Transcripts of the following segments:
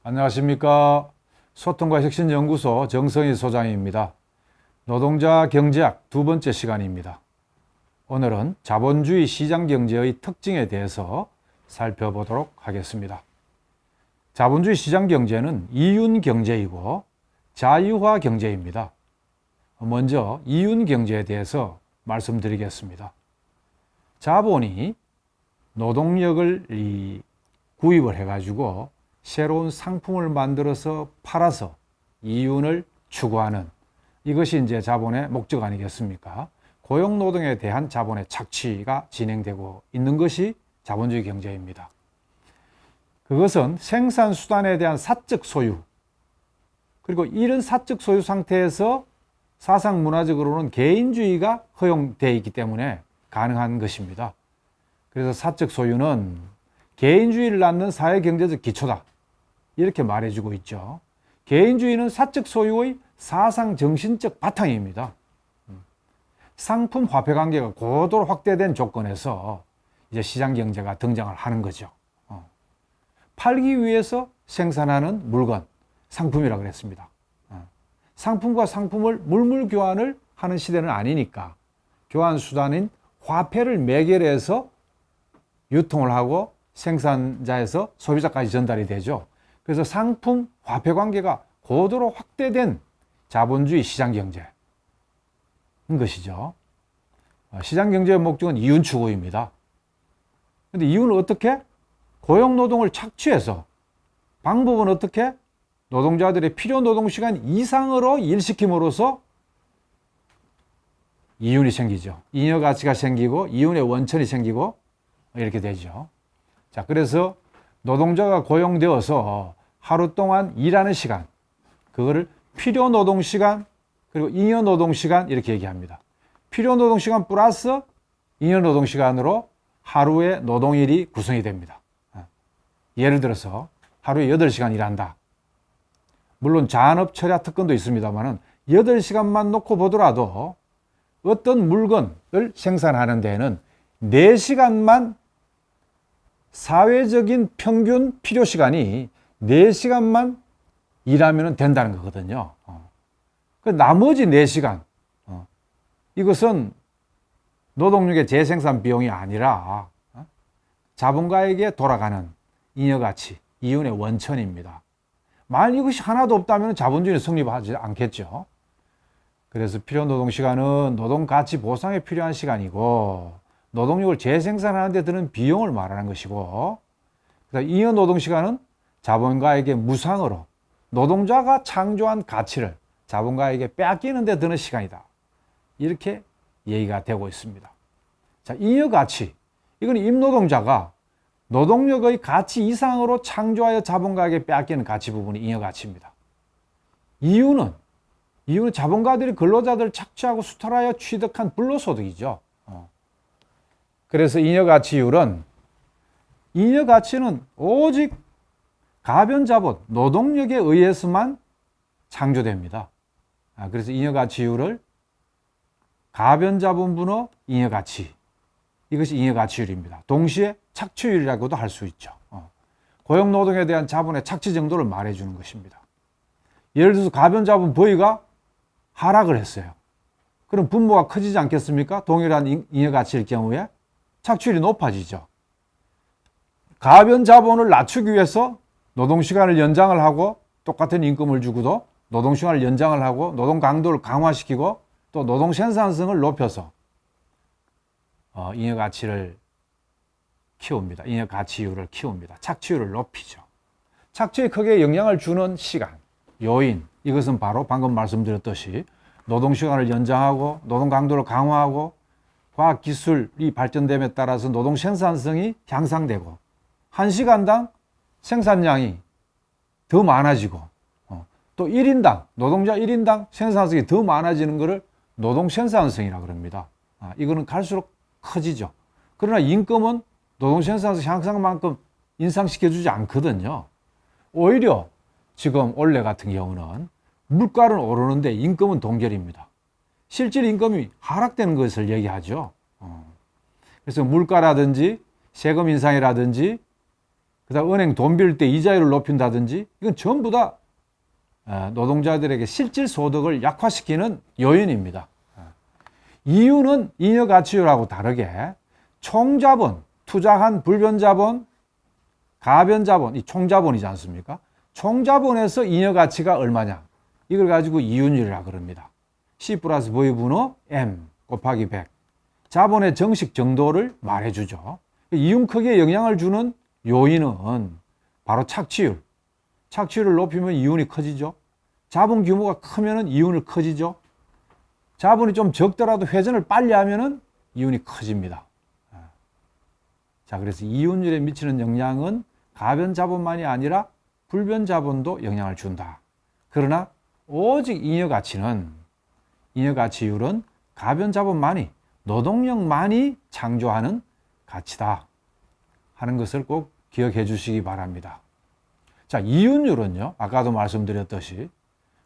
안녕하십니까. 소통과 혁신연구소 정성희 소장입니다. 노동자 경제학 두 번째 시간입니다. 오늘은 자본주의 시장경제의 특징에 대해서 살펴보도록 하겠습니다. 자본주의 시장경제는 이윤경제이고 자유화 경제입니다. 먼저 이윤경제에 대해서 말씀드리겠습니다. 자본이 노동력을 구입을 해가지고 새로운 상품을 만들어서 팔아서 이윤을 추구하는 이것이 이제 자본의 목적 아니겠습니까? 고용노동에 대한 자본의 착취가 진행되고 있는 것이 자본주의 경제입니다. 그것은 생산수단에 대한 사적 소유, 그리고 이런 사적 소유 상태에서 사상 문화적으로는 개인주의가 허용되어 있기 때문에 가능한 것입니다. 그래서 사적 소유는 개인주의를 낳는 사회경제적 기초다. 이렇게 말해주고 있죠. 개인주의는 사적 소유의 사상 정신적 바탕입니다. 상품 화폐 관계가 고도로 확대된 조건에서 이제 시장 경제가 등장을 하는 거죠. 팔기 위해서 생산하는 물건, 상품이라고 그랬습니다. 상품과 상품을 물물 교환을 하는 시대는 아니니까 교환 수단인 화폐를 매개로 해서 유통을 하고 생산자에서 소비자까지 전달이 되죠. 그래서 상품 화폐 관계가 고도로 확대된 자본주의 시장 경제인 것이죠. 시장 경제의 목적은 이윤 추구입니다. 그런데 이윤은 어떻게? 고용 노동을 착취해서 방법은 어떻게? 노동자들의 필요 노동 시간 이상으로 일시킴으로써 이윤이 생기죠. 잉여 가치가 생기고 이윤의 원천이 생기고 이렇게 되죠. 자, 그래서 노동자가 고용되어서 하루 동안 일하는 시간, 그거를 필요 노동 시간, 그리고 잉여 노동 시간 이렇게 얘기합니다. 필요 노동 시간 플러스 잉여 노동 시간으로 하루의 노동일이 구성이 됩니다. 예를 들어서 하루에 8시간 일한다. 물론 잔업 철야 특권도 있습니다만 8시간만 놓고 보더라도 어떤 물건을 생산하는 데에는 4시간만 사회적인 평균 필요 시간이 4시간만 일하면 된다는 거거든요. 그 나머지 4시간, 이것은 노동력의 재생산 비용이 아니라 자본가에게 돌아가는 잉여가치, 이윤의 원천입니다. 만약 이것이 하나도 없다면 자본주의는 성립하지 않겠죠. 그래서 필요 노동시간은 노동가치 보상에 필요한 시간이고 노동력을 재생산하는 데 드는 비용을 말하는 것이고, 잉여 노동시간은 자본가에게 무상으로 노동자가 창조한 가치를 자본가에게 빼앗기는 데 드는 시간이다. 이렇게 얘기가 되고 있습니다. 자, 잉여 가치. 이건 임노동자가 노동력의 가치 이상으로 창조하여 자본가에게 빼앗기는 가치 부분이 잉여 가치입니다. 이유는 자본가들이 근로자들을 착취하고 수탈하여 취득한 불로소득이죠. 그래서 잉여 가치율은 잉여 가치는 오직 가변 자본, 노동력에 의해서만 창조됩니다. 그래서 잉여 가치율을 가변 자본분의 잉여 가치, 이것이 잉여 가치율입니다. 동시에 착취율이라고도 할 수 있죠. 고용 노동에 대한 자본의 착취 정도를 말해주는 것입니다. 예를 들어서 가변 자본 V가 하락을 했어요. 그럼 분모가 커지지 않겠습니까? 동일한 잉여 가치일 경우에 착취율이 높아지죠. 가변 자본을 낮추기 위해서 노동시간을 연장을 하고 똑같은 임금을 주고도 노동시간을 연장을 하고 노동 강도를 강화시키고 또 노동 생산성을 높여서 잉여 가치를 키웁니다. 잉여 가치율을 키웁니다. 착취율을 높이죠. 착취에 크게 영향을 주는 시간, 요인, 이것은 바로 방금 말씀드렸듯이 노동시간을 연장하고 노동 강도를 강화하고 과학기술이 발전됨에 따라서 노동 생산성이 향상되고 1시간당 생산량이 더 많아지고 또 1인당, 노동자 1인당 생산성이 더 많아지는 것을 노동 생산성이라고 합니다. 이거는 갈수록 커지죠. 그러나 임금은 노동 생산성 향상만큼 인상시켜주지 않거든요. 오히려 지금 올해 같은 경우는 물가는 오르는데 임금은 동결입니다. 실질 임금이 하락되는 것을 얘기하죠. 그래서 물가라든지 세금 인상이라든지 그다음 은행 돈 빌릴 때 이자율을 높인다든지 이건 전부 다 노동자들에게 실질 소득을 약화시키는 요인입니다. 이유는 잉여가치율하고 다르게 총자본, 투자한 불변자본, 가변자본, 이 총자본이지 않습니까? 총자본에서 잉여가치가 얼마냐? 이걸 가지고 이윤율이라고 그럽니다. C 플러스 V 분의 M 곱하기 100. 자본의 정식 정도를 말해주죠. 이윤 크기에 영향을 주는 요인은 바로 착취율. 착취율을 높이면 이윤이 커지죠. 자본 규모가 크면 이윤을 커지죠. 자본이 좀 적더라도 회전을 빨리 하면 이윤이 커집니다. 자, 그래서 이윤율에 미치는 영향은 가변자본만이 아니라 불변자본도 영향을 준다. 그러나 오직 잉여가치율은 가변자본만이, 노동력만이 창조하는 가치다 하는 것을 꼭 기억해 주시기 바랍니다. 자, 이윤율은요, 아까도 말씀드렸듯이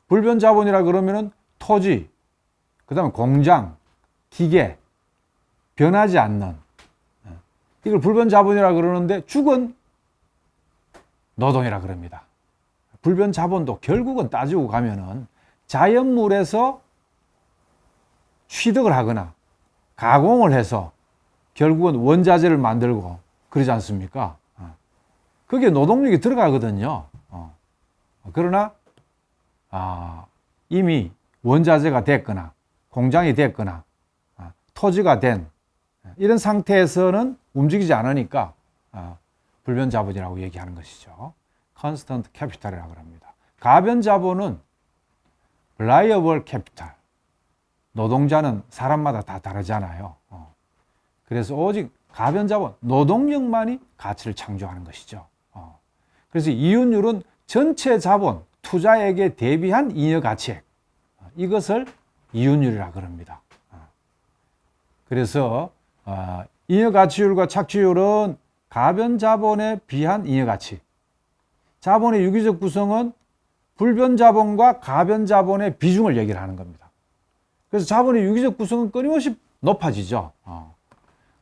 불변자본이라 그러면은 토지, 그 다음에 공장, 기계, 변하지 않는, 이걸 불변자본이라 그러는데 죽은 노동이라 그럽니다. 불변자본도 결국은 따지고 가면은 자연물에서 취득을 하거나 가공을 해서 결국은 원자재를 만들고 그러지 않습니까? 그게 노동력이 들어가거든요. 그러나 이미 원자재가 됐거나 공장이 됐거나 토지가 된 이런 상태에서는 움직이지 않으니까 불변자본이라고 얘기하는 것이죠. Constant Capital이라고 합니다. 가변자본은 Reliable Capital. 노동자는 사람마다 다 다르잖아요. 그래서 오직 가변자본, 노동력만이 가치를 창조하는 것이죠. 그래서 이윤율은 전체 자본, 투자액에 대비한 잉여가치액, 이것을 이윤율이라고 합니다. 그래서 잉여가치율과 착취율은 가변자본에 비한 잉여가치, 자본의 유기적 구성은 불변자본과 가변자본의 비중을 얘기를 하는 겁니다. 그래서 자본의 유기적 구성은 끊임없이 높아지죠.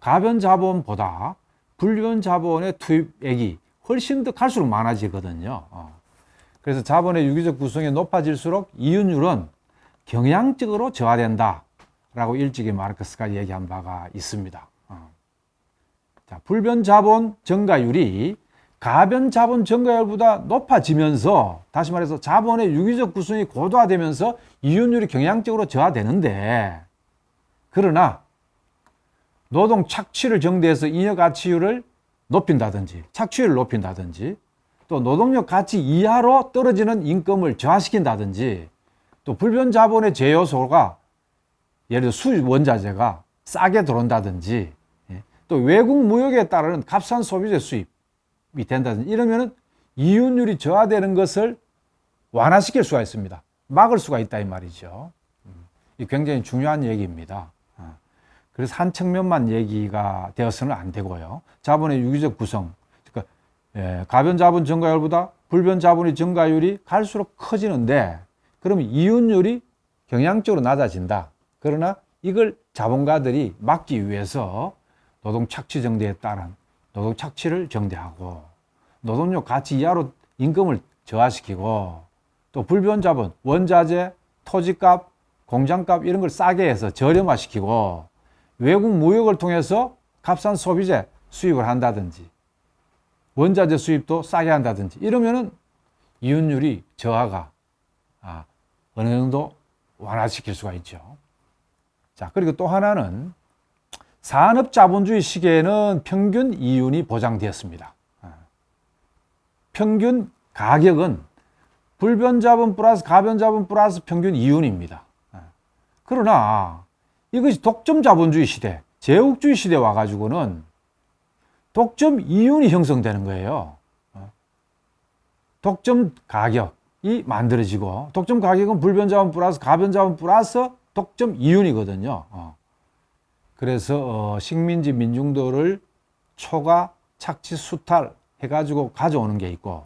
가변자본보다 불변자본의 투입액이 훨씬 더 갈수록 많아지거든요. 그래서 자본의 유기적 구성이 높아질수록 이윤율은 경향적으로 저하된다라고 일찍이 마르크스가 얘기한 바가 있습니다. 자, 불변자본 증가율이 가변자본 증가율보다 높아지면서, 다시 말해서 자본의 유기적 구성이 고도화되면서 이윤율이 경향적으로 저하되는데, 그러나 노동 착취를 정대해서 잉여가치율을 높인다든지 착취율을 높인다든지 또 노동력 가치 이하로 떨어지는 임금을 저하시킨다든지 또 불변자본의 제요소가 예를 들어 수입 원자재가 싸게 들어온다든지 또 외국 무역에 따르는 값싼 소비재 수입이 된다든지 이러면은 이윤율이 저하되는 것을 완화시킬 수가 있습니다. 막을 수가 있다 이 말이죠. 이 굉장히 중요한 얘기입니다. 그래서 한 측면만 얘기가 되어서는 안 되고요. 자본의 유기적 구성, 그러니까 가변자본 증가율보다 불변자본의 증가율이 갈수록 커지는데 그러면 이윤율이 경향적으로 낮아진다. 그러나 이걸 자본가들이 막기 위해서 노동 착취 정대에 따른 노동 착취를 정대하고 노동력 가치 이하로 임금을 저하시키고 또 불변자본, 원자재, 토지값, 공장값 이런 걸 싸게 해서 저렴화시키고 외국 무역을 통해서 값싼 소비재 수입을 한다든지 원자재 수입도 싸게 한다든지 이러면은 이윤율이 저하가 어느 정도 완화시킬 수가 있죠. 자, 그리고 또 하나는 산업자본주의 시기에는 평균 이윤이 보장되었습니다. 평균 가격은 불변자본 플러스 가변자본 플러스 평균 이윤입니다. 그러나 이것이 독점자본주의 시대, 제국주의 시대에 와가지고는 독점 이윤이 형성되는 거예요. 독점 가격이 만들어지고 독점 가격은 불변자본 플러스 가변자본 플러스 독점 이윤이거든요. 그래서 식민지 민중들을 초과 착취 수탈 해가지고 가져오는 게 있고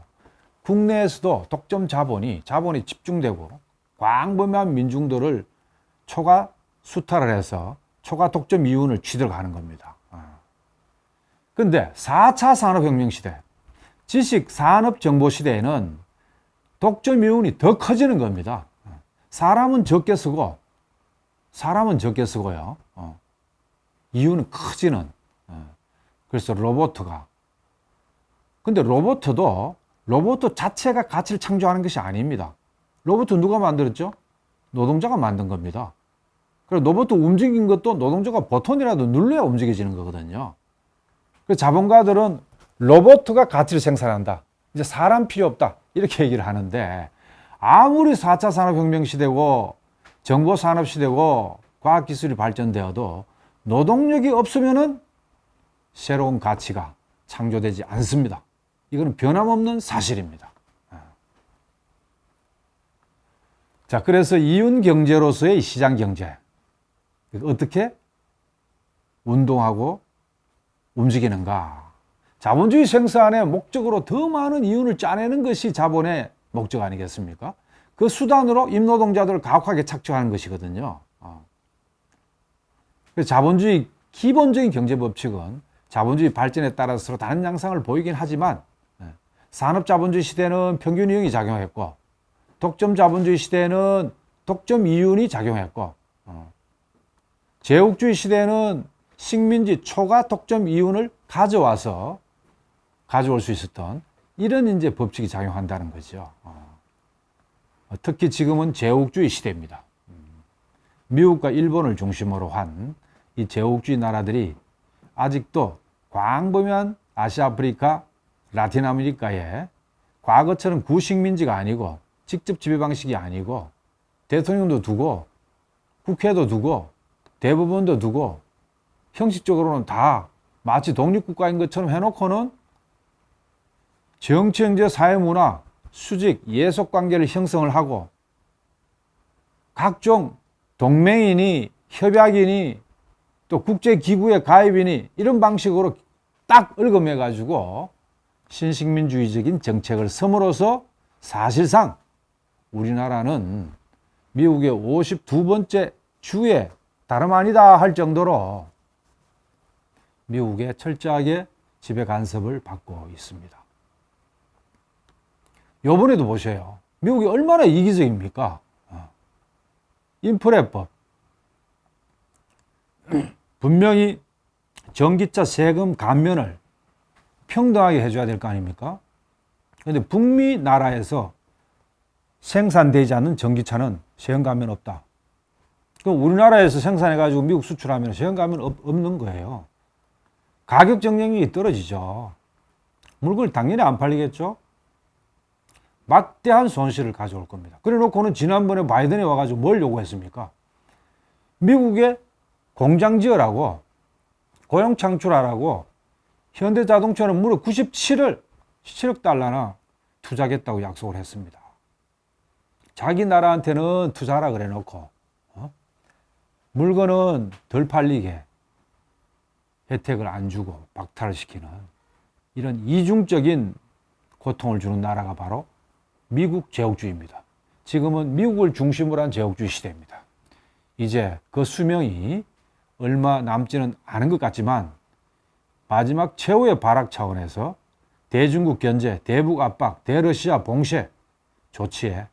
국내에서도 독점 자본이 집중되고 광범위한 민중들을 초과 수탈을 해서 초과 독점 이윤을 취득하는 겁니다. 그런데 4차 산업혁명 시대, 지식 산업 정보 시대에는 독점 이윤이 더 커지는 겁니다. 사람은 적게 쓰고요. 이윤은 커지는. 그래서 로봇가. 근데 로봇 자체가 가치를 창조하는 것이 아닙니다. 로봇 누가 만들었죠? 노동자가 만든 겁니다. 그리고 로봇 움직인 것도 노동자가 버튼이라도 눌러야 움직여지는 거거든요. 그래서 자본가들은 로봇가 가치를 생산한다. 이제 사람 필요 없다. 이렇게 얘기를 하는데 아무리 4차 산업혁명 시대고 정보산업 시대고 과학기술이 발전되어도 노동력이 없으면은 새로운 가치가 창조되지 않습니다. 이거는 변함없는 사실입니다. 자, 그래서 이윤 경제로서의 시장 경제. 어떻게 운동하고 움직이는가? 자본주의 생산의 목적으로 더 많은 이윤을 짜내는 것이 자본의 목적 아니겠습니까? 그 수단으로 임노동자들을 가혹하게 착취하는 것이거든요. 그래서 자본주의 기본적인 경제 법칙은 자본주의 발전에 따라서 서로 다른 양상을 보이긴 하지만 산업자본주의 시대는 평균 이윤이 작용했고 독점 자본주의 시대에는 독점 이윤이 작용했고 제국주의 시대에는 식민지 초과 독점 이윤을 가져올 수 있었던 이런 이제 법칙이 작용한다는 거죠. 특히 지금은 제국주의 시대입니다. 미국과 일본을 중심으로 한 이 제국주의 나라들이 아직도 광범위한 아시아, 아프리카, 라틴 아메리카에 과거처럼 구식민지가 아니고 직접 지배 방식이 아니고 대통령도 두고 국회도 두고 대법원도 두고 형식적으로는 다 마치 독립국가인 것처럼 해놓고는 정치, 경제, 사회, 문화, 수직, 예속관계를 형성을 하고 각종 동맹이니 협약이니 또 국제기구의 가입이니 이런 방식으로 딱 얽어매가지고 신식민주의적인 정책을 섬으로써 사실상 우리나라는 미국의 52번째 주에 다름 아니다 할 정도로 미국의 철저하게 지배 간섭을 받고 있습니다. 요번에도 보세요. 미국이 얼마나 이기적입니까? 인플레법. 분명히 전기차 세금 감면을 평등하게 해줘야 될 거 아닙니까? 그런데 북미 나라에서 생산되지 않는 전기차는 세금 감면 없다. 그럼 우리나라에서 생산해가지고 미국 수출하면 세금 감면 없는 거예요. 가격 경쟁력이 떨어지죠. 물건이 당연히 안 팔리겠죠? 막대한 손실을 가져올 겁니다. 그래 놓고는 지난번에 바이든이 와가지고 뭘 요구했습니까? 미국에 공장 지으라고, 고용 창출하라고 현대자동차는 무려 97억 달러나 투자하겠다고 약속을 했습니다. 자기 나라한테는 투자하라 그래 놓고 물건은 덜 팔리게 혜택을 안 주고 박탈을 시키는 이런 이중적인 고통을 주는 나라가 바로 미국 제국주의입니다. 지금은 미국을 중심으로 한 제국주의 시대입니다. 이제 그 수명이 얼마 남지는 않은 것 같지만 마지막 최후의 발악 차원에서 대중국 견제, 대북 압박, 대러시아 봉쇄 조치에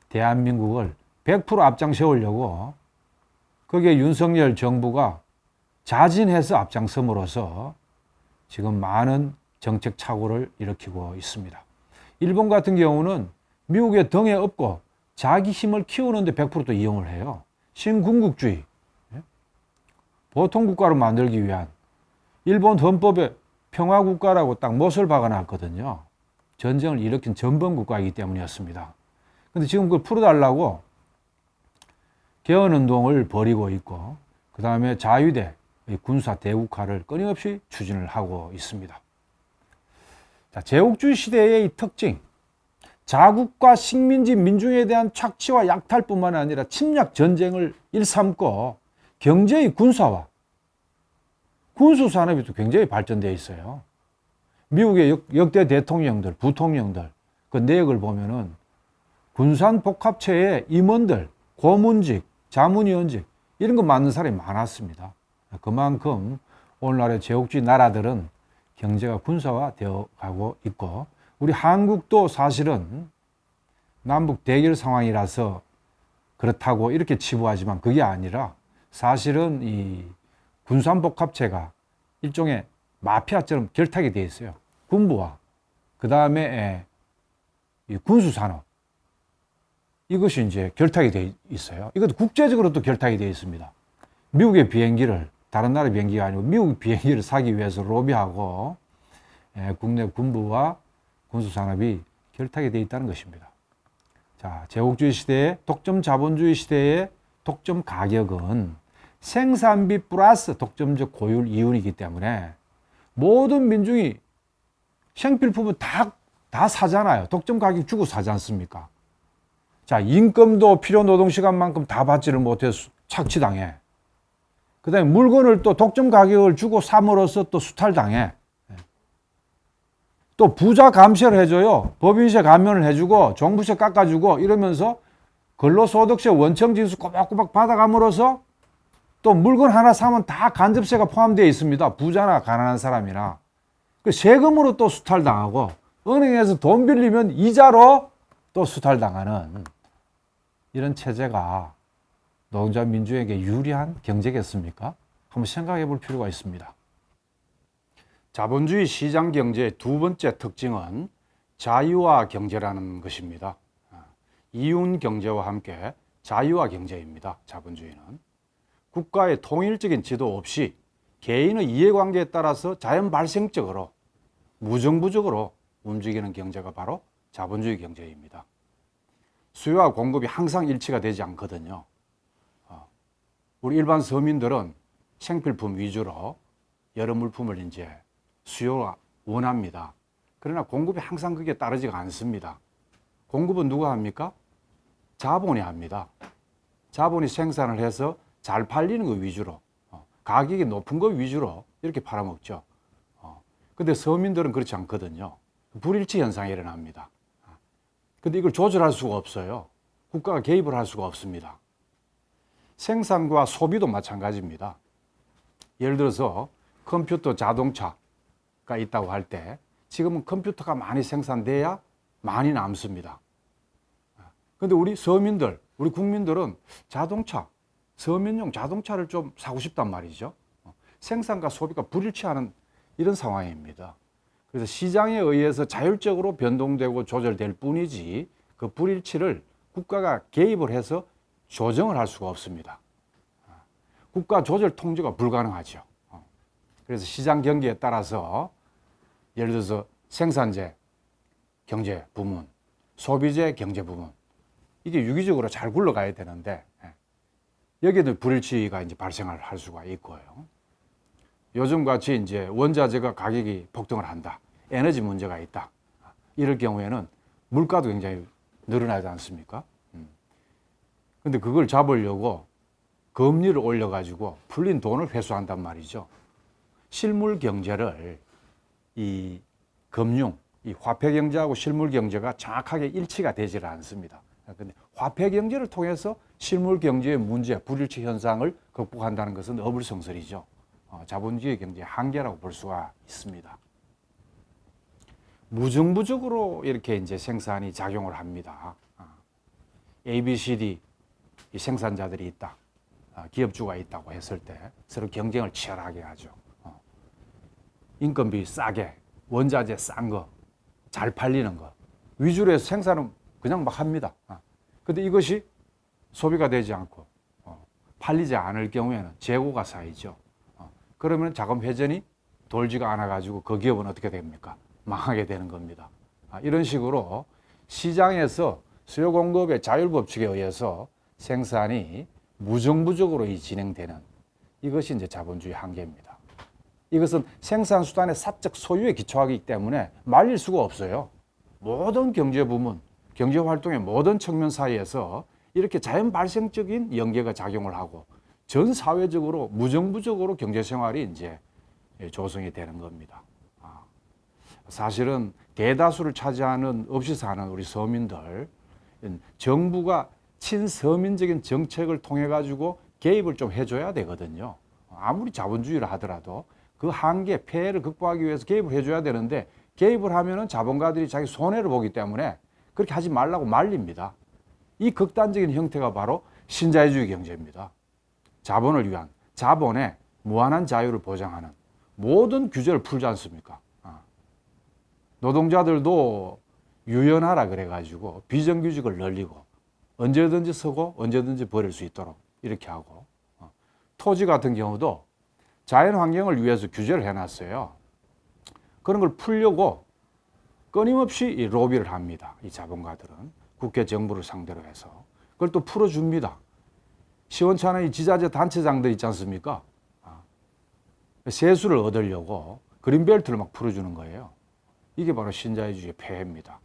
대한민국을 100% 앞장 세우려고 거기에 윤석열 정부가 자진해서 앞장섬으로써 지금 많은 정책 착오를 일으키고 있습니다. 일본 같은 경우는 미국의 등에 업고 자기 힘을 키우는데 100%또 이용을 해요. 신군국주의, 보통 국가로 만들기 위한 일본 헌법에 평화국가라고 딱 못을 박아놨거든요. 전쟁을 일으킨 전범국가이기 때문이었습니다. 근데 지금 그걸 풀어달라고 개헌운동을 벌이고 있고 그 다음에 자위대 군사 대국화를 끊임없이 추진을 하고 있습니다. 자, 제국주의 시대의 이 특징, 자국과 식민지 민중에 대한 착취와 약탈뿐만 아니라 침략 전쟁을 일삼고 경제의 군사화, 군수산업이 또 굉장히 발전되어 있어요. 미국의 역대 대통령들, 부통령들 그 내역을 보면은 군산복합체의 임원들, 고문직, 자문위원직 이런 거 맡는 사람이 많았습니다. 그만큼 오늘날의 제국주의 나라들은 경제가 군사화되어 가고 있고, 우리 한국도 사실은 남북 대결 상황이라서 그렇다고 이렇게 치부하지만 그게 아니라 사실은 이 군산복합체가 일종의 마피아처럼 결탁이 되어 있어요. 군부와 그 다음에 이 군수산업, 이것이 이제 결탁이 되어 있어요. 이것도 국제적으로도 결탁이 되어 있습니다. 미국의 비행기를, 다른 나라 비행기가 아니고 미국 비행기를 사기 위해서 로비하고 국내 군부와 군수산업이 결탁이 되어 있다는 것입니다. 자, 제국주의 시대의 독점 자본주의 시대의 독점 가격은 생산비 플러스 독점적 고율 이윤이기 때문에 모든 민중이 생필품은 다 사잖아요. 독점 가격 주고 사지 않습니까? 자, 임금도 필요 노동 시간만큼 다 받지를 못해서 착취당해. 그 다음에 물건을 또 독점 가격을 주고 삼으로써 또 수탈당해. 또 부자 감세를 해줘요. 법인세 감면을 해주고 종부세 깎아주고 이러면서 근로소득세 원청징수 꼬박꼬박 받아감으로써 또 물건 하나 사면 다 간접세가 포함되어 있습니다. 부자나 가난한 사람이나. 그 세금으로 또 수탈당하고 은행에서 돈 빌리면 이자로 또 수탈당하는 이런 체제가 노동자 민주에게 유리한 경제겠습니까? 한번 생각해 볼 필요가 있습니다. 자본주의 시장 경제의 두 번째 특징은 자유화 경제라는 것입니다. 이윤 경제와 함께 자유화 경제입니다. 자본주의는 국가의 통일적인 지도 없이 개인의 이해관계에 따라서 자연 발생적으로 무정부적으로 움직이는 경제가 바로 자본주의 경제입니다. 수요와 공급이 항상 일치가 되지 않거든요. 우리 일반 서민들은 생필품 위주로 여러 물품을 이제 수요가 원합니다. 그러나 공급이 항상 그게 따르지가 않습니다. 공급은 누가 합니까? 자본이 합니다. 자본이 생산을 해서 잘 팔리는 거 위주로, 가격이 높은 거 위주로 이렇게 팔아먹죠. 근데 서민들은 그렇지 않거든요. 불일치 현상이 일어납니다. 근데 이걸 조절할 수가 없어요. 국가가 개입을 할 수가 없습니다. 생산과 소비도 마찬가지입니다. 예를 들어서 컴퓨터, 자동차가 있다고 할 때 지금은 컴퓨터가 많이 생산돼야 많이 남습니다. 근데 우리 서민들, 우리 국민들은 자동차, 서민용 자동차를 좀 사고 싶단 말이죠. 생산과 소비가 불일치하는 이런 상황입니다. 그래서 시장에 의해서 자율적으로 변동되고 조절될 뿐이지 그 불일치를 국가가 개입을 해서 조정을 할 수가 없습니다. 국가 조절 통제가 불가능하죠. 그래서 시장 경기에 따라서 예를 들어서 생산재 경제 부문, 소비재 경제 부문, 이게 유기적으로 잘 굴러가야 되는데 여기에도 불일치가 이제 발생을 할 수가 있고요. 요즘 같이 이제 원자재가 가격이 폭등을 한다, 에너지 문제가 있다, 이럴 경우에는 물가도 굉장히 늘어나지 않습니까? 근데 그걸 잡으려고 금리를 올려가지고 풀린 돈을 회수한단 말이죠. 실물 경제를 이 금융, 이 화폐 경제하고 실물 경제가 정확하게 일치가 되지를 않습니다. 근데 화폐 경제를 통해서 실물 경제의 문제, 불일치 현상을 극복한다는 것은 어불성설이죠. 자본주의 경제의 한계라고 볼 수가 있습니다. 무정부적으로 이렇게 이제 생산이 작용을 합니다. A, B, C, D 이 생산자들이 있다, 기업주가 있다고 했을 때 서로 경쟁을 치열하게 하죠. 인건비 싸게, 원자재 싼 거, 잘 팔리는 거 위주로 해서 생산은 그냥 막 합니다. 근데 이것이 소비가 되지 않고 팔리지 않을 경우에는 재고가 쌓이죠. 그러면 자금 회전이 돌지가 않아 가지고 그 기업은 어떻게 됩니까? 망하게 되는 겁니다. 이런 식으로 시장에서 수요 공급의 자율 법칙에 의해서 생산이 무정부적으로 진행되는 이것이 이제 자본주의 한계입니다. 이것은 생산 수단의 사적 소유에 기초하기 때문에 말릴 수가 없어요. 모든 경제 부문, 경제 활동의 모든 측면 사이에서 이렇게 자연 발생적인 연계가 작용을 하고 전 사회적으로 무정부적으로 경제 생활이 이제 조성이 되는 겁니다. 사실은 대다수를 차지하는 없이 사는 우리 서민들, 정부가 친서민적인 정책을 통해 가지고 개입을 좀 해줘야 되거든요. 아무리 자본주의를 하더라도 그 한계, 폐해를 극복하기 위해서 개입을 해줘야 되는데 개입을 하면은 자본가들이 자기 손해를 보기 때문에 그렇게 하지 말라고 말립니다. 이 극단적인 형태가 바로 신자유주의 경제입니다. 자본을 위한, 자본의 무한한 자유를 보장하는 모든 규제를 풀지 않습니까? 노동자들도 유연하라 그래가지고 비정규직을 늘리고 언제든지 쓰고 언제든지 버릴 수 있도록 이렇게 하고, 토지 같은 경우도 자연 환경을 위해서 규제를 해놨어요. 그런 걸 풀려고 끊임없이 이 로비를 합니다. 이 자본가들은 국회 정부를 상대로 해서 그걸 또 풀어줍니다. 시원찮은 이 지자체 단체장들 있지 않습니까? 세수를 얻으려고 그린벨트를 막 풀어주는 거예요. 이게 바로 신자유주의의 폐해입니다.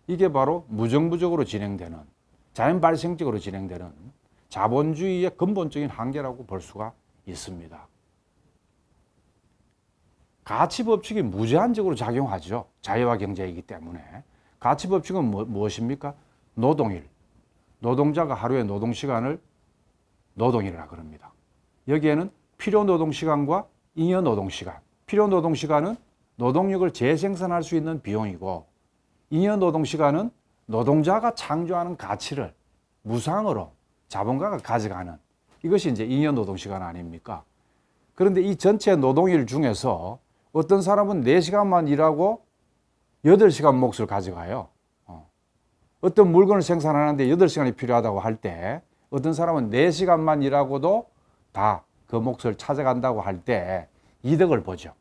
이게 바로 무정부적으로 진행되는, 자연 발생적으로 진행되는 자본주의의 근본적인 한계라고 볼 수가 있습니다. 가치 법칙이 무제한적으로 작용하죠. 자유화 경제이기 때문에. 가치 법칙은 무엇입니까? 노동일. 노동자가 하루의 노동시간을 노동일이라 그럽니다. 여기에는 필요 노동시간과 잉여 노동시간. 필요 노동시간은 노동력을 재생산할 수 있는 비용이고, 잉여 노동시간은 노동자가 창조하는 가치를 무상으로 자본가가 가져가는, 이것이 이제 잉여 노동시간 아닙니까? 그런데 이 전체 노동일 중에서 어떤 사람은 4시간만 일하고 8시간 몫을 가져가요. 어떤 물건을 생산하는데 8시간이 필요하다고 할 때, 어떤 사람은 4시간만 일하고도 다 그 몫을 찾아간다고 할 때 이득을 보죠.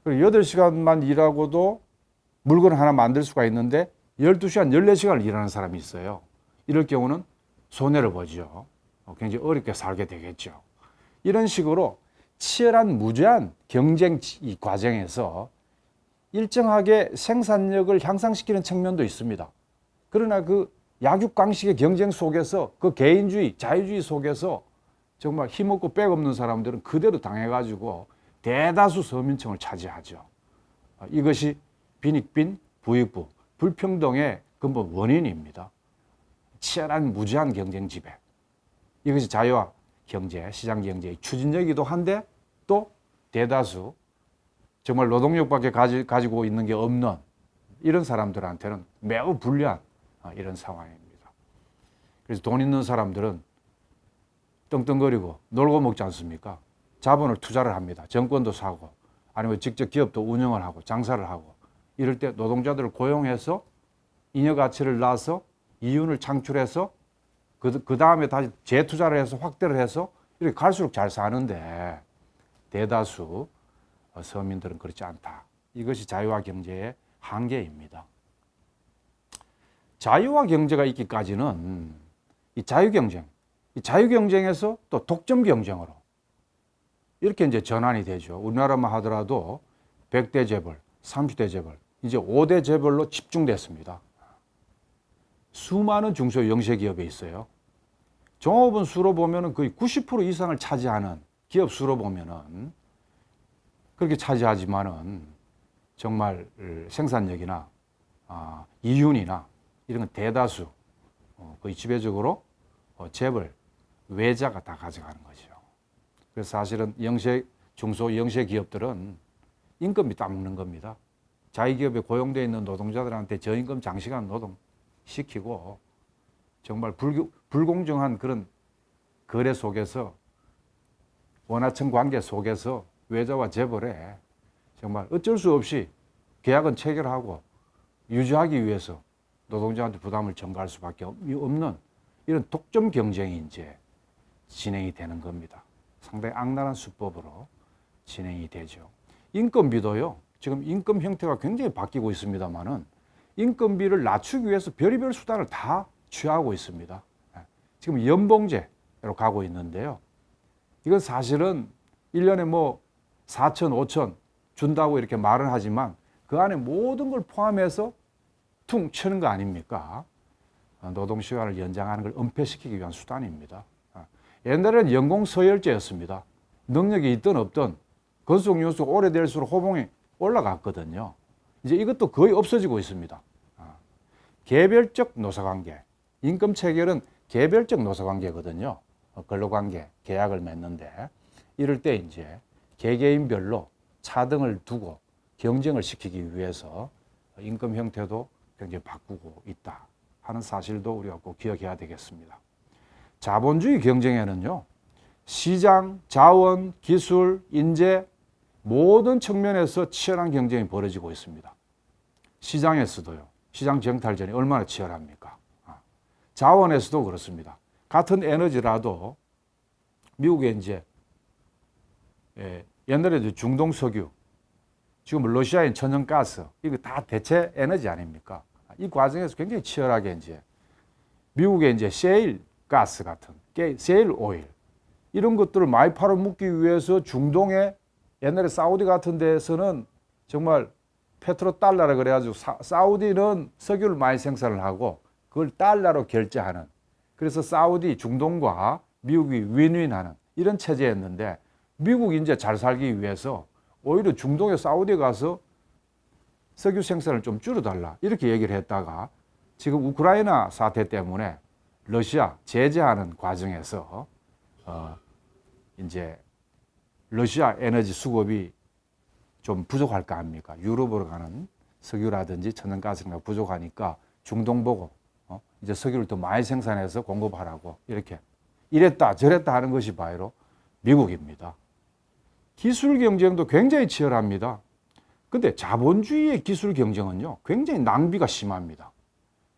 그리고 8시간만 일하고도 물건을 하나 만들 수가 있는데 12시간, 14시간을 일하는 사람이 있어요. 이럴 경우는 손해를 보죠. 굉장히 어렵게 살게 되겠죠. 이런 식으로 치열한 무제한 경쟁 과정에서 일정하게 생산력을 향상시키는 측면도 있습니다. 그러나 그 약육강식의 경쟁 속에서, 그 개인주의, 자유주의 속에서 정말 힘없고 빽 없는 사람들은 그대로 당해가지고 대다수 서민층을 차지하죠. 이것이 빈익빈, 부익부, 불평등의 근본 원인입니다. 치열한 무제한 경쟁 지배. 이것이 자유화 경제, 시장 경제의 추진력이기도 한데, 또 대다수 정말 노동력밖에 가지고 있는 게 없는 이런 사람들한테는 매우 불리한 이런 상황입니다. 그래서 돈 있는 사람들은 떵떵거리고 놀고 먹지 않습니까? 자본을 투자를 합니다. 정권도 사고, 아니면 직접 기업도 운영을 하고 장사를 하고, 이럴 때 노동자들을 고용해서 잉여 가치를 낳아서 이윤을 창출해서 그 다음에 다시 재투자를 해서 확대를 해서 이렇게 갈수록 잘 사는데, 대다수 서민들은 그렇지 않다. 이것이 자유화 경제의 한계입니다. 자유화 경제가 있기까지는 이 자유경쟁에서 또 독점 경쟁으로 이렇게 이제 전환이 되죠. 우리나라만 하더라도 100대 재벌, 30대 재벌, 이제 5대 재벌로 집중됐습니다. 수많은 중소 영세기업에 있어요. 종업원 수로 보면은 거의 90% 이상을 차지하는 기업 수로 보면은 그렇게 차지하지만은 정말 생산력이나 이윤이나 이런 건 대다수 거의 지배적으로 재벌, 외자가 다 가져가는 거죠. 그래서 사실은 중소 영세 기업들은 임금이 따먹는 겁니다. 자기기업에 고용되어 있는 노동자들한테 저임금 장시간 노동 시키고 정말 불공정한 그런 거래 속에서, 원하청 관계 속에서 외자와 재벌에 정말 어쩔 수 없이 계약은 체결하고 유지하기 위해서 노동자한테 부담을 전가할 수밖에 없는 이런 독점 경쟁이 이제 진행이 되는 겁니다. 상당히 악랄한 수법으로 진행이 되죠. 인건비도요, 지금 인건 형태가 굉장히 바뀌고 있습니다만은 인건비를 낮추기 위해서 별의별 수단을 다 취하고 있습니다. 지금 연봉제로 가고 있는데요. 이건 사실은 1년에 뭐 4천, 5천 준다고 이렇게 말은 하지만 그 안에 모든 걸 포함해서 퉁 치는 거 아닙니까? 노동시간을 연장하는 걸 은폐시키기 위한 수단입니다. 옛날에는 연공서열제였습니다. 능력이 있든 없든 건속연수가 오래될수록 호봉이 올라갔거든요. 이제 이것도 거의 없어지고 있습니다. 개별적 노사관계, 임금 체결은 개별적 노사관계거든요. 근로관계, 계약을 맺는데 이럴 때 이제 개개인별로 차등을 두고 경쟁을 시키기 위해서 임금 형태도 굉장히 바꾸고 있다 하는 사실도 우리가 꼭 기억해야 되겠습니다. 자본주의 경쟁에는요, 시장, 자원, 기술, 인재 모든 측면에서 치열한 경쟁이 벌어지고 있습니다. 시장에서도요, 시장 정탈전이 얼마나 치열합니까? 자원에서도 그렇습니다. 같은 에너지라도 미국에 이제 옛날에 중동 석유, 지금 러시아인 천연가스, 이거 다 대체 에너지 아닙니까? 이 과정에서 굉장히 치열하게 이제 미국의 이제 셰일 가스 같은, 셰일 오일, 이런 것들을 많이 팔아먹기 위해서 중동의 옛날에 사우디 같은 데서는 정말 페트로 달러라 그래가지고 사우디는 석유를 많이 생산을 하고 그걸 달러로 결제하는, 그래서 사우디, 중동과 미국이 윈윈하는 이런 체제였는데, 미국이 이제 잘 살기 위해서 오히려 중동에 사우디에 가서 석유 생산을 좀 줄여달라 이렇게 얘기를 했다가 지금 우크라이나 사태 때문에 러시아 제재하는 과정에서 이제 러시아 에너지 수급이 좀 부족할 거 아닙니까? 유럽으로 가는 석유라든지 천연가스가 부족하니까 중동 보고 이제 석유를 더 많이 생산해서 공급하라고 이렇게 이랬다 저랬다 하는 것이 바로 미국입니다. 기술 경쟁도 굉장히 치열합니다. 근데 자본주의의 기술 경쟁은요, 굉장히 낭비가 심합니다.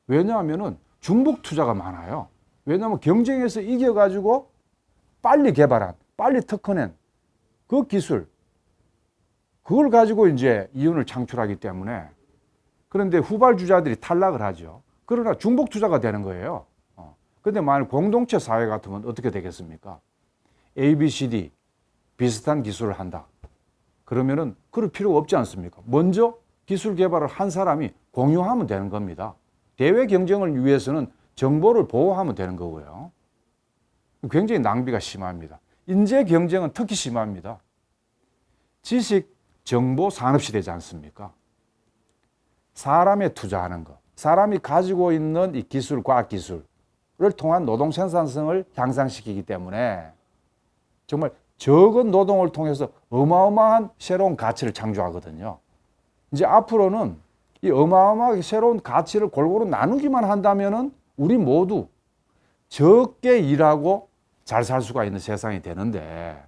왜냐하면은 중복 투자가 많아요. 왜냐하면 경쟁에서 이겨가지고 빨리 개발한, 빨리 특허낸 그 기술, 그걸 가지고 이제 이윤을 창출하기 때문에, 그런데 후발주자들이 탈락을 하죠. 그러나 중복 투자가 되는 거예요. 근데 만약 공동체 사회 같으면 어떻게 되겠습니까? A, B, C, D 비슷한 기술을 한다. 그러면은 그럴 필요가 없지 않습니까? 먼저 기술 개발을 한 사람이 공유하면 되는 겁니다. 대외 경쟁을 위해서는 정보를 보호하면 되는 거고요. 굉장히 낭비가 심합니다. 인재 경쟁은 특히 심합니다. 지식, 정보, 산업시대지 않습니까? 사람에 투자하는 것, 사람이 가지고 있는 이 기술, 과학기술을 통한 노동 생산성을 향상시키기 때문에 정말 적은 노동을 통해서 어마어마한 새로운 가치를 창조하거든요. 이제 앞으로는 이 어마어마하게 새로운 가치를 골고루 나누기만 한다면은 우리 모두 적게 일하고 잘 살 수가 있는 세상이 되는데,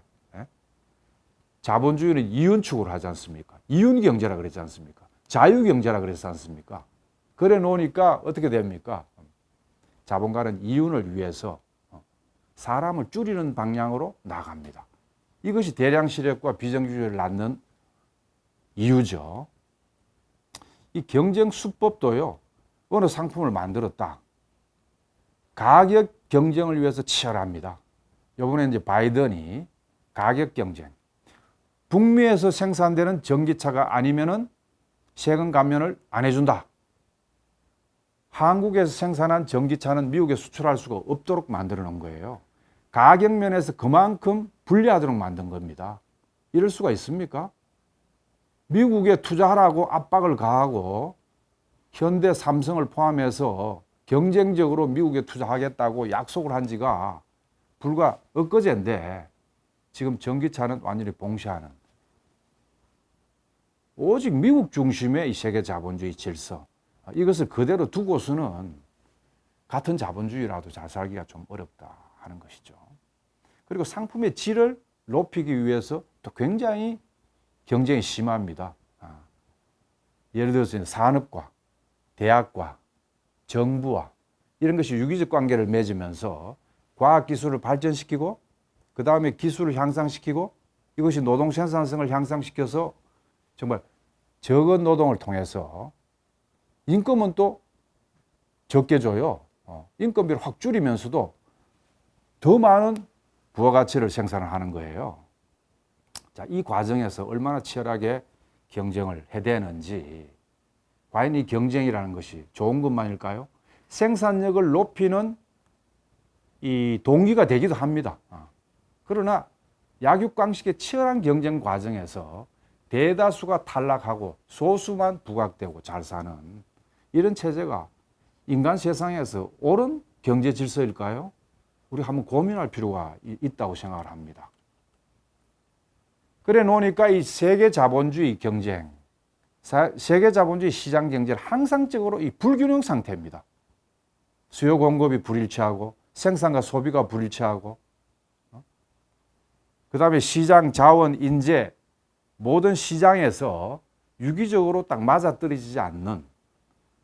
자본주의는 이윤축으로 하지 않습니까? 이윤경제라 그랬지 않습니까? 자유경제라 그랬지 않습니까? 그래 놓으니까 어떻게 됩니까? 자본가는 이윤을 위해서 사람을 줄이는 방향으로 나갑니다. 이것이 대량 실업과 비정규직을 낳는 이유죠. 이 경쟁 수법도요, 어느 상품을 만들었다. 가격 경쟁을 위해서 치열합니다. 이번에 이제 바이든이 가격 경쟁, 북미에서 생산되는 전기차가 아니면은 세금 감면을 안 해준다. 한국에서 생산한 전기차는 미국에 수출할 수가 없도록 만들어 놓은 거예요. 가격 면에서 그만큼 불리하도록 만든 겁니다. 이럴 수가 있습니까? 미국에 투자하라고 압박을 가하고 현대, 삼성을 포함해서 경쟁적으로 미국에 투자하겠다고 약속을 한 지가 불과 엊그제인데 지금 전기차는 완전히 봉쇄하는, 오직 미국 중심의 이 세계 자본주의 질서, 이것을 그대로 두고서는 같은 자본주의라도 잘 살기가 좀 어렵다 하는 것이죠. 그리고 상품의 질을 높이기 위해서 또 굉장히 경쟁이 심합니다. 예를 들어서 산업과 대학과 정부와 이런 것이 유기적 관계를 맺으면서 과학기술을 발전시키고 그 다음에 기술을 향상시키고 이것이 노동 생산성을 향상시켜서 정말 적은 노동을 통해서 임금은 또 적게 줘요. 임금비를 확 줄이면서도 더 많은 부가가치를 생산을 하는 거예요. 자, 이 과정에서 얼마나 치열하게 경쟁을 해대는지, 과연 이 경쟁이라는 것이 좋은 것만일까요? 생산력을 높이는 이 동기가 되기도 합니다. 그러나 약육강식의 치열한 경쟁 과정에서 대다수가 탈락하고 소수만 부각되고 잘 사는 이런 체제가 인간 세상에서 옳은 경제 질서일까요? 우리 한번 고민할 필요가 있다고 생각을 합니다. 그래 놓으니까 이 세계 자본주의 경쟁, 세계 자본주의 시장 경제는 항상적으로 이 불균형 상태입니다. 수요 공급이 불일치하고 생산과 소비가 불일치하고 그 다음에 시장 자원 인재 모든 시장에서 유기적으로 딱 맞아떨어지지 않는,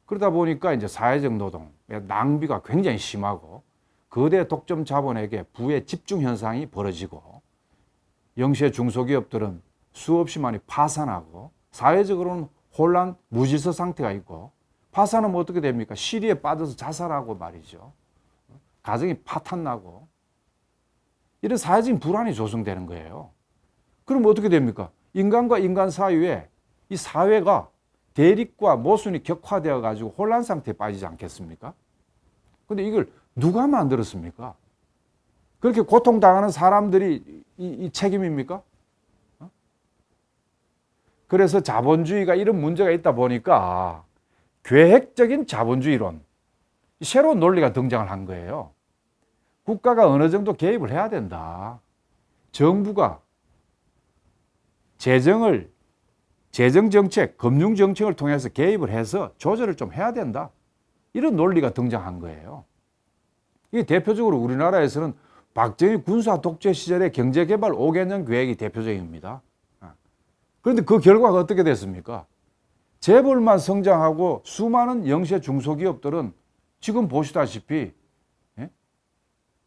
그러다 보니까 이제 사회적 노동, 낭비가 굉장히 심하고 거대 독점 자본에게 부의 집중 현상이 벌어지고 영세 중소기업들은 수없이 많이 파산하고 사회적으로는 혼란, 무질서 상태가 있고, 파산하면 어떻게 됩니까? 시리에 빠져서 자살하고 말이죠. 가정이 파탄나고 이런 사회적인 불안이 조성되는 거예요. 그럼 어떻게 됩니까? 인간과 인간 사이에 이 사회가 대립과 모순이 격화되어 가지고 혼란 상태에 빠지지 않겠습니까? 근데 이걸 누가 만들었습니까? 그렇게 고통당하는 사람들이 이 책임입니까? 그래서 자본주의가 이런 문제가 있다 보니까 계획적인 자본주의론, 새로운 논리가 등장을 한 거예요. 국가가 어느 정도 개입을 해야 된다. 정부가 재정정책, 금융정책을 통해서 개입을 해서 조절을 좀 해야 된다. 이런 논리가 등장한 거예요. 이게 대표적으로 우리나라에서는 박정희 군사 독재 시절의 경제개발 5개년 계획이 대표적입니다. 그런데 그 결과가 어떻게 됐습니까? 재벌만 성장하고 수많은 영세 중소기업들은 지금 보시다시피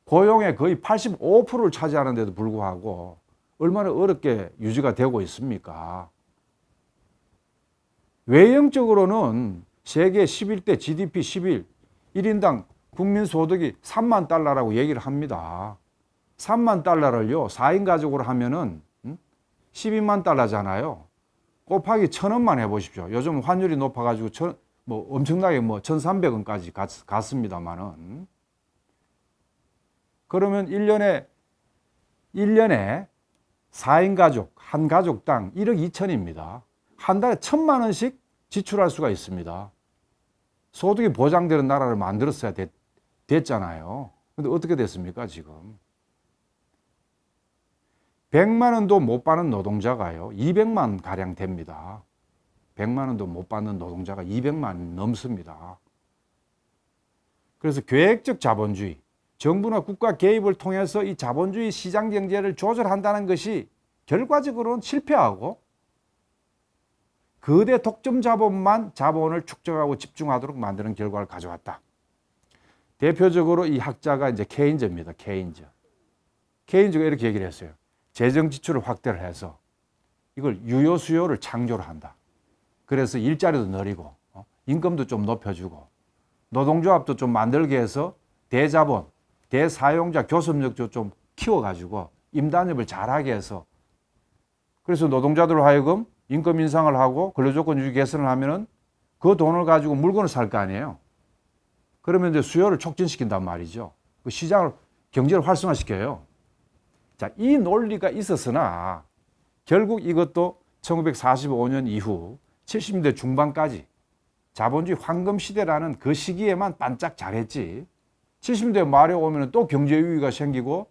고용의 거의 85%를 차지하는데도 불구하고 얼마나 어렵게 유지가 되고 있습니까? 외형적으로는 세계 11대 GDP 11, 1인당 국민소득이 3만 달러라고 얘기를 합니다. 3만 달러를요, 4인 가족으로 하면은 12만 달러잖아요. 곱하기 1,000원만 해보십시오. 요즘 환율이 높아가지고 엄청나게 1,300원까지 갔습니다만은. 그러면 1년에 4인 가족, 한 가족당 1억 2천입니다. 한 달에 1,000만 원씩 지출할 수가 있습니다. 소득이 보장되는 나라를 만들었어야 됐잖아요. 근데 어떻게 됐습니까, 지금? 100만 원도 못 받는 노동자가요, 200만 가량 됩니다. 100만 원도 못 받는 노동자가 200만 넘습니다. 그래서 계획적 자본주의, 정부나 국가 개입을 통해서 이 자본주의 시장 경제를 조절한다는 것이 결과적으로는 실패하고 거대 독점 자본만 자본을 축적하고 집중하도록 만드는 결과를 가져왔다. 대표적으로 이 학자가 이제 케인즈입니다. 케인즈가 이렇게 얘기를 했어요. 재정 지출을 확대를 해서 이걸 유효 수요를 창조를 한다. 그래서 일자리도 늘리고 임금도 좀 높여주고 노동조합도 좀 만들게 해서 대자본, 대사용자 교섭력도 좀 키워가지고 임단협을 잘하게 해서, 그래서 노동자들로 하여금 임금 인상을 하고 근로조건 유지 개선을 하면은 그 돈을 가지고 물건을 살 거 아니에요. 그러면 이제 수요를 촉진시킨단 말이죠. 그 시장을, 경제를 활성화시켜요. 자, 이 논리가 있었으나 결국 이것도 1945년 이후 70년대 중반까지 자본주의 황금 시대라는 그 시기에만 반짝 잘했지, 70년대 말에 오면 또 경제 위기가 생기고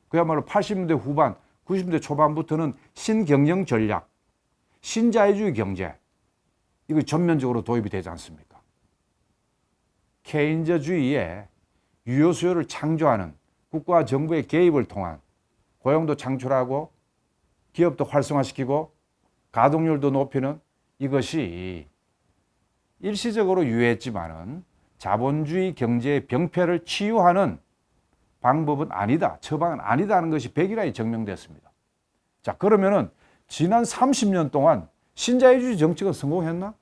그야말로 80년대 후반, 90년대 초반부터는 신경영 전략, 신자유주의 경제, 이거 전면적으로 도입이 되지 않습니까? 케인즈주의에 유효 수요를 창조하는 국가와 정부의 개입을 통한 고용도 창출하고 기업도 활성화시키고 가동률도 높이는 이것이 일시적으로 유효했지만은 자본주의 경제의 병폐를 치유하는 방법은 아니다, 처방은 아니다는 것이 백일하에 증명됐습니다. 자, 그러면은 지난 30년 동안 신자유주의 정책은 성공했나?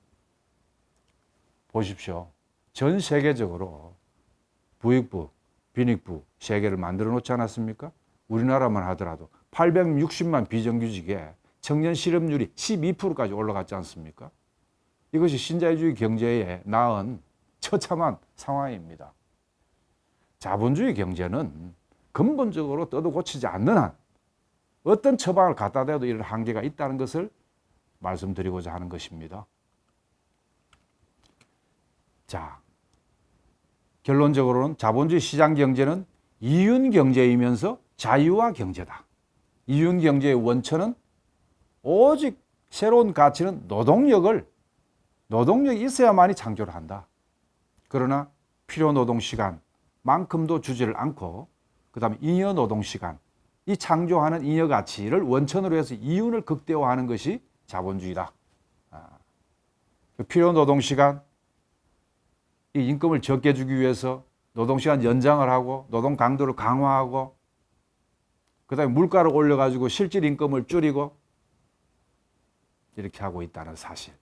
보십시오. 전 세계적으로 부익부, 빈익부 세계를 만들어 놓지 않았습니까? 우리나라만 하더라도 860만 비정규직에 청년 실업률이 12%까지 올라갔지 않습니까? 이것이 신자유주의 경제에 낳은 처참한 상황입니다. 자본주의 경제는 근본적으로 떠도 고치지 않는 한 어떤 처방을 갖다 대도 이런 한계가 있다는 것을 말씀드리고자 하는 것입니다. 자, 결론적으로는 자본주의 시장 경제는 이윤 경제이면서 자유화 경제다. 이윤 경제의 원천은 오직 새로운 가치는 노동력이 있어야만이 창조를 한다. 그러나 필요 노동 시간만큼도 주지를 않고 그다음에 잉여 노동 시간, 이 창조하는 잉여 가치를 원천으로 해서 이윤을 극대화하는 것이 자본주의다. 필요 노동 시간, 이 임금을 적게 주기 위해서 노동 시간 연장을 하고 노동 강도를 강화하고 그다음에 물가를 올려가지고 실질 임금을 줄이고 이렇게 하고 있다는 사실.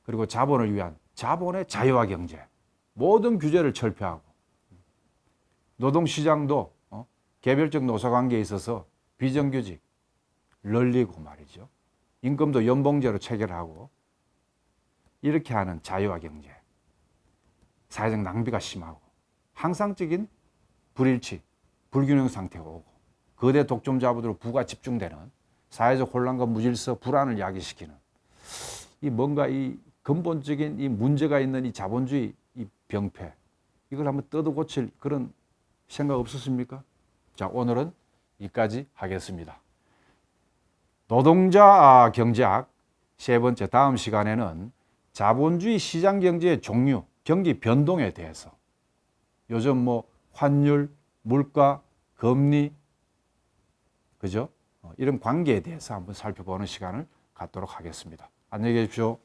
그리고 자본을 위한 자본의 자유화 경제, 모든 규제를 철폐하고 노동시장도 개별적 노사관계에 있어서 비정규직 늘리고 말이죠. 임금도 연봉제로 체결하고 이렇게 하는 자유화 경제. 사회적 낭비가 심하고 항상적인 불일치, 불균형 상태가 오고 거대 독점 자본으로 부가 집중되는 사회적 혼란과 무질서, 불안을 야기시키는 이 뭔가 이 근본적인 이 문제가 있는 이 자본주의 이 병폐, 이걸 한번 뜯어 고칠 그런 생각 없었습니까? 자, 오늘은 여기까지 하겠습니다. 노동자 경제학 세 번째, 다음 시간에는 자본주의 시장 경제의 종류, 경기 변동에 대해서 요즘 뭐 환율, 물가, 금리, 그죠? 이런 관계에 대해서 한번 살펴보는 시간을 갖도록 하겠습니다. 안녕히 계십시오.